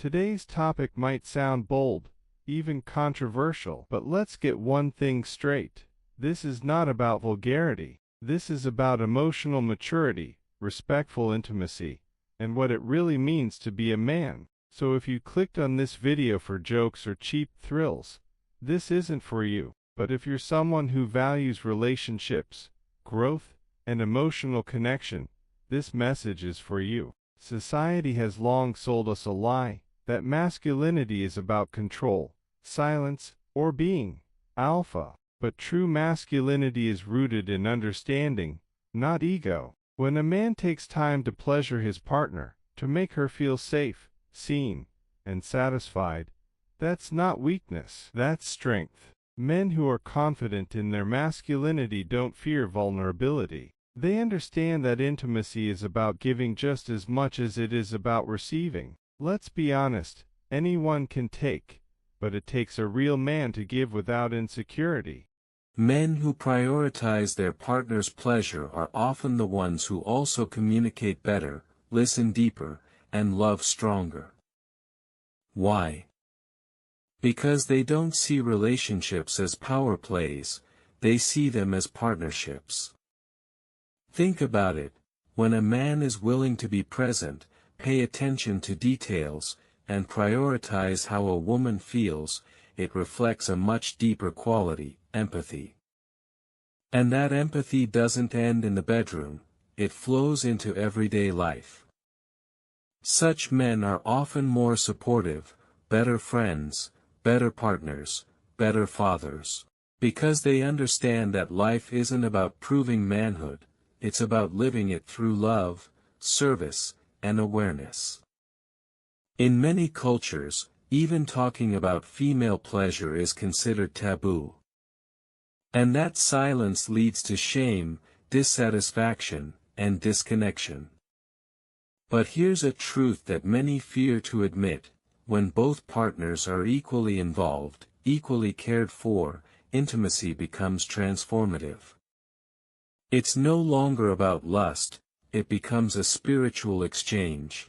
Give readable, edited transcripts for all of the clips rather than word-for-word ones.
Today's topic might sound bold, even controversial, but let's get one thing straight. This is not about vulgarity. This is about emotional maturity, respectful intimacy, and what it really means to be a man. So if you clicked on this video for jokes or cheap thrills, this isn't for you. But if you're someone who values relationships, growth, and emotional connection, this message is for you. Society has long sold us a lie, that masculinity is about control, silence, or being alpha. But true masculinity is rooted in understanding, not ego. When a man takes time to pleasure his partner, to make her feel safe, seen, and satisfied, that's not weakness, that's strength. Men who are confident in their masculinity don't fear vulnerability. They understand that intimacy is about giving just as much as it is about receiving. Let's be honest, anyone can take, but it takes a real man to give without insecurity. Men who prioritize their partner's pleasure are often the ones who also communicate better, listen deeper, and love stronger. Why? Because they don't see relationships as power plays, they see them as partnerships. Think about it, when a man is willing to be present, pay attention to details, and prioritize how a woman feels, it reflects a much deeper quality, empathy. And that empathy doesn't end in the bedroom, it flows into everyday life. Such men are often more supportive, better friends, better partners, better fathers. Because they understand that life isn't about proving manhood, it's about living it through love, service, and awareness. In many cultures, even talking about female pleasure is considered taboo. And that silence leads to shame, dissatisfaction, and disconnection. But here's a truth that many fear to admit: when both partners are equally involved, equally cared for, intimacy becomes transformative. It's no longer about lust, it becomes a spiritual exchange.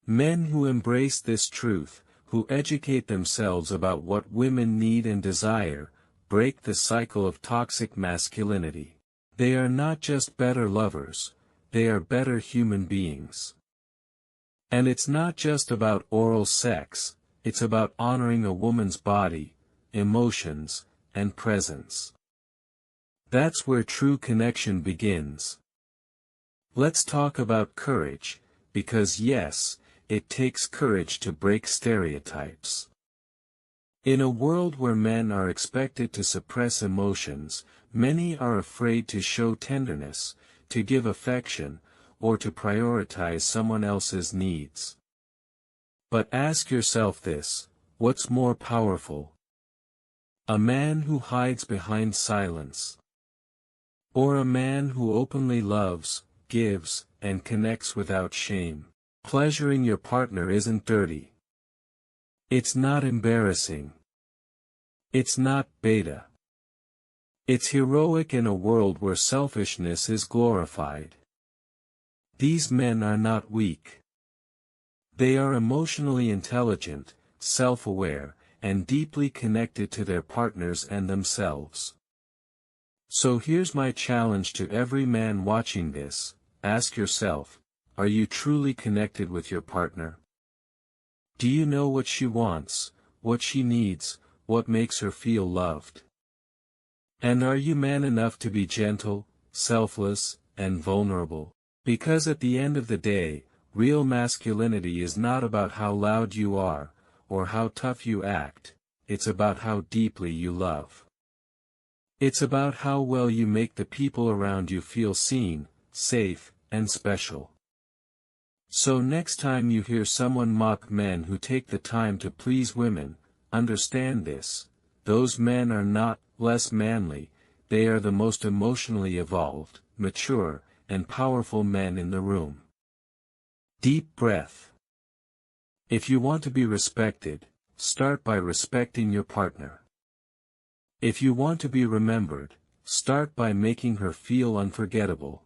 Men who embrace this truth, who educate themselves about what women need and desire, break the cycle of toxic masculinity. They are not just better lovers, they are better human beings. And it's not just about oral sex, it's about honoring a woman's body, emotions, and presence. That's where true connection begins. Let's talk about courage, because yes, it takes courage to break stereotypes. In a world where men are expected to suppress emotions, many are afraid to show tenderness, to give affection, or to prioritize someone else's needs. But ask yourself this: what's more powerful? A man who hides behind silence? Or a man who openly loves, gives, and connects without shame? Pleasuring your partner isn't dirty. It's not embarrassing. It's not beta. It's heroic in a world where selfishness is glorified. These men are not weak. They are emotionally intelligent, self-aware, and deeply connected to their partners and themselves. So here's my challenge to every man watching this: ask yourself, are you truly connected with your partner? Do you know what she wants, what she needs, what makes her feel loved? And are you man enough to be gentle, selfless, and vulnerable? Because at the end of the day, real masculinity is not about how loud you are, or how tough you act, it's about how deeply you love. It's about how well you make the people around you feel seen, safe, and special. So next time you hear someone mock men who take the time to please women, understand this: those men are not less manly, they are the most emotionally evolved, mature, and powerful men in the room. Deep breath. If you want to be respected, start by respecting your partner. If you want to be remembered, start by making her feel unforgettable.